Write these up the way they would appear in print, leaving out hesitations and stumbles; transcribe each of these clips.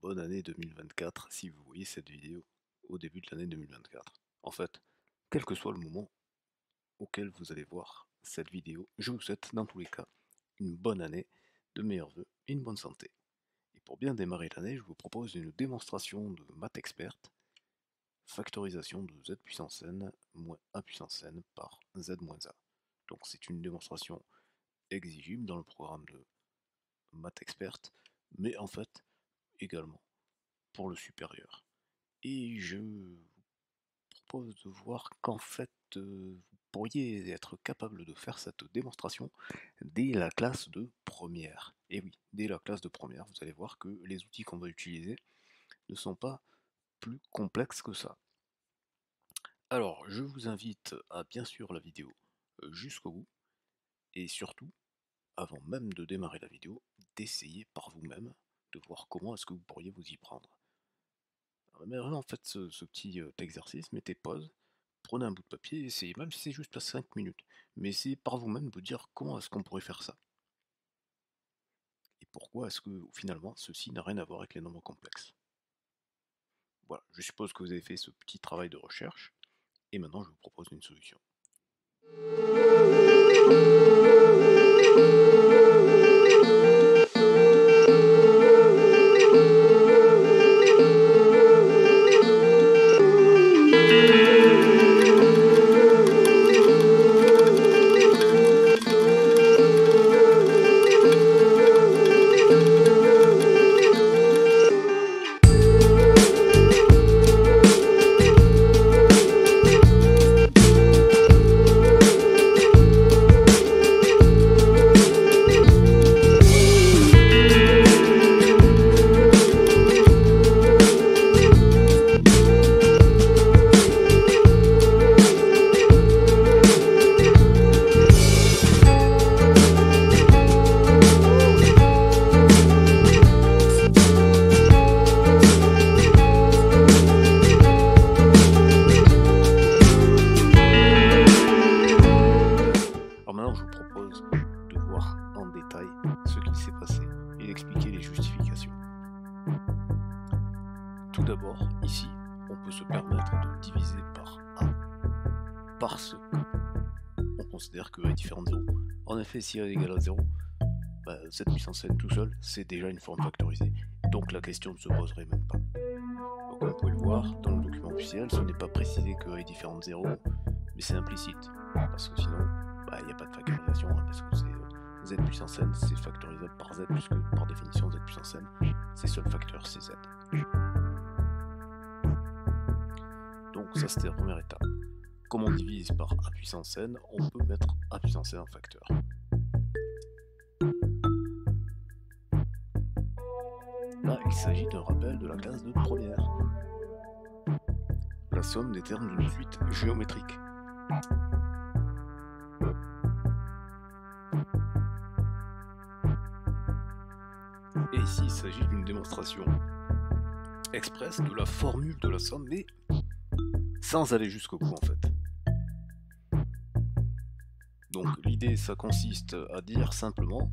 bonne année 2024 si vous voyez cette vidéo au début de l'année 2024. En fait, quel que soit le moment auquel vous allez voir cette vidéo, je vous souhaite dans tous les cas une bonne année, de meilleurs vœux et une bonne santé. Et pour bien démarrer l'année, je vous propose une démonstration de maths experte, factorisation de z puissance n moins a puissance n par z moins a. Donc c'est une démonstration exigible dans le programme de maths experte, mais en fait également pour le supérieur. Et je vous propose de voir qu'en fait, vous pourriez être capable de faire cette démonstration dès la classe de première. Et oui, dès la classe de première, vous allez voir que les outils qu'on va utiliser ne sont pas plus complexes que ça. Alors, je vous invite à bien suivre la vidéo jusqu'au bout, et surtout, avant même de démarrer la vidéo, d'essayer par vous-même de voir comment est-ce que vous pourriez vous y prendre. Mais vraiment, faites ce petit exercice, mettez pause, prenez un bout de papier et essayez, même si c'est juste à 5 minutes, mais essayez par vous-même de vous dire comment est-ce qu'on pourrait faire ça. Et pourquoi est-ce que finalement ceci n'a rien à voir avec les nombres complexes. Voilà, je suppose que vous avez fait ce petit travail de recherche, et maintenant je vous propose une solution. Alors maintenant, je vous propose de voir en détail ce qu'il s'est passé et d'expliquer les justifications. Tout d'abord, ici, on peut se permettre de diviser par A parce qu'on considère que A est différent de 0. En effet, si A est égal à 0, z puissance n tout seul, c'est déjà une forme factorisée, donc la question ne se poserait même pas. Donc comme vous pouvez le voir, dans le document officiel, ce n'est pas précisé que A est différent de 0, mais c'est implicite, parce que sinon, il n'y a pas de factorisation, hein, parce que c'est z puissance n, c'est factorisable par z, puisque par définition z puissance n, c'est seul facteur, c'est z. Donc ça c'était la première étape. Comme on divise par a puissance n, on peut mettre a puissance n en facteur. Là, il s'agit d'un rappel de la classe de première. La somme des termes d'une suite géométrique. Et ici, il s'agit d'une démonstration express de la formule de la somme, mais sans aller jusqu'au bout en fait. Donc l'idée, ça consiste à dire simplement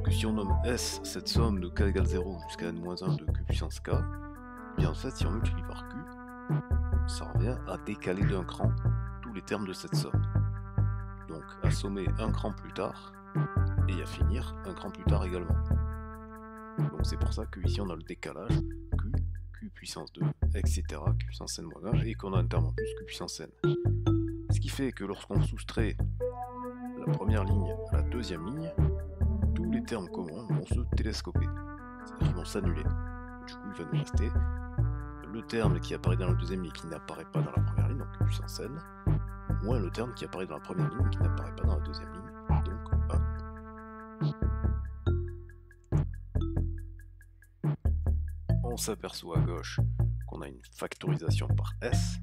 que si on nomme S cette somme de k égale 0 jusqu'à n-1 de q puissance k, bien en fait si on multiplie par q, ça revient à décaler d'un cran tous les termes de cette somme. Donc à sommer un cran plus tard, et à finir un cran plus tard également. Donc c'est pour ça qu'ici on a le décalage q puissance 2, etc., q puissance n-1, et qu'on a un terme en plus, q puissance n. Ce qui fait que lorsqu'on soustrait la première ligne à la deuxième ligne, tous les termes communs vont se télescoper, c'est-à-dire qu'ils vont s'annuler. Du coup, il va nous rester le terme qui apparaît dans la deuxième ligne qui n'apparaît pas dans la première ligne, donc puissance n, moins le terme qui apparaît dans la première ligne qui n'apparaît pas dans la deuxième ligne, donc a. On s'aperçoit à gauche qu'on a une factorisation par S.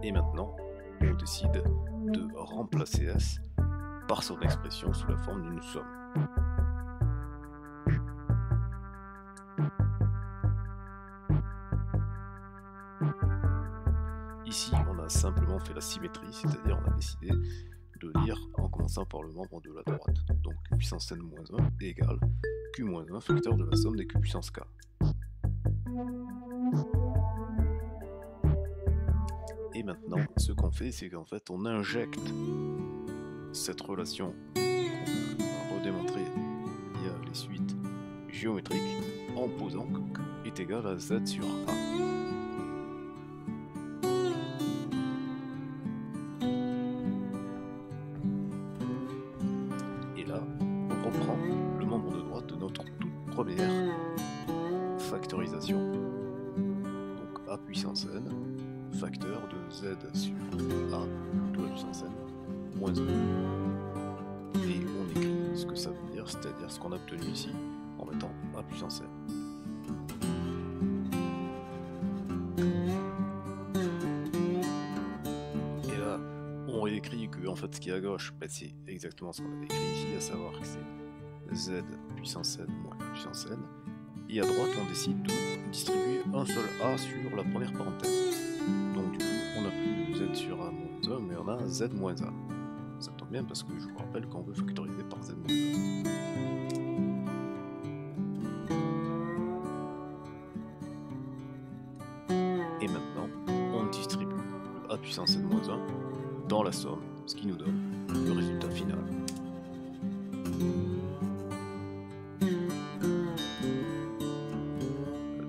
Et maintenant, on décide de remplacer S par son expression sous la forme d'une somme. Ici, on a simplement fait la symétrie, c'est-à-dire on a décidé le lire en commençant par le membre de la droite. Donc q puissance n moins 1 égale q moins 1 facteur de la somme des q puissance k. Et maintenant, ce qu'on fait, c'est qu'en fait, on injecte cette relation qu'on a redémontrée via les suites géométriques en posant que q est égal à z sur a. Et là, on reprend le membre de droite de notre toute première factorisation. Donc a puissance n, facteur de z sur a de la puissance n, moins 1. Et on écrit ce que ça veut dire, c'est-à-dire ce qu'on a obtenu ici, en mettant a puissance n. Et là, on réécrit que en fait, ce qui est à gauche, ben, c'est exactement ce qu'on avait écrit ici, à savoir que c'est z puissance n moins a puissance n. Et à droite, on décide de distribuer un seul a sur la première parenthèse. Donc du coup, on n'a plus z sur a moins 1, mais on a z moins a. Ça tombe bien parce que je vous rappelle qu'on veut factoriser par z moins 1. Et maintenant, on distribue le a puissance n moins 1 dans la somme, ce qui nous donne le résultat final.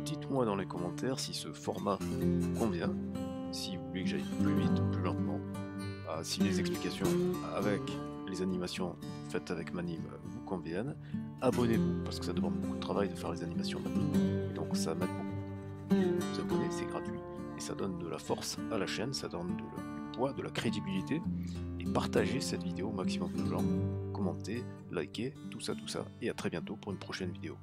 Dites-moi dans les commentaires si ce format vous convient, si vous voulez que j'aille plus vite ou plus lentement, si les explications avec les animations faites avec Manim vous conviennent. Abonnez-vous parce que ça demande beaucoup de travail de faire les animations Manim, et donc ça m'aide beaucoup. Vous abonnez, c'est gratuit, et ça donne de la force à la chaîne, ça donne du poids, de la crédibilité, et partagez cette vidéo au maximum de gens, commentez, likez, tout ça, et à très bientôt pour une prochaine vidéo.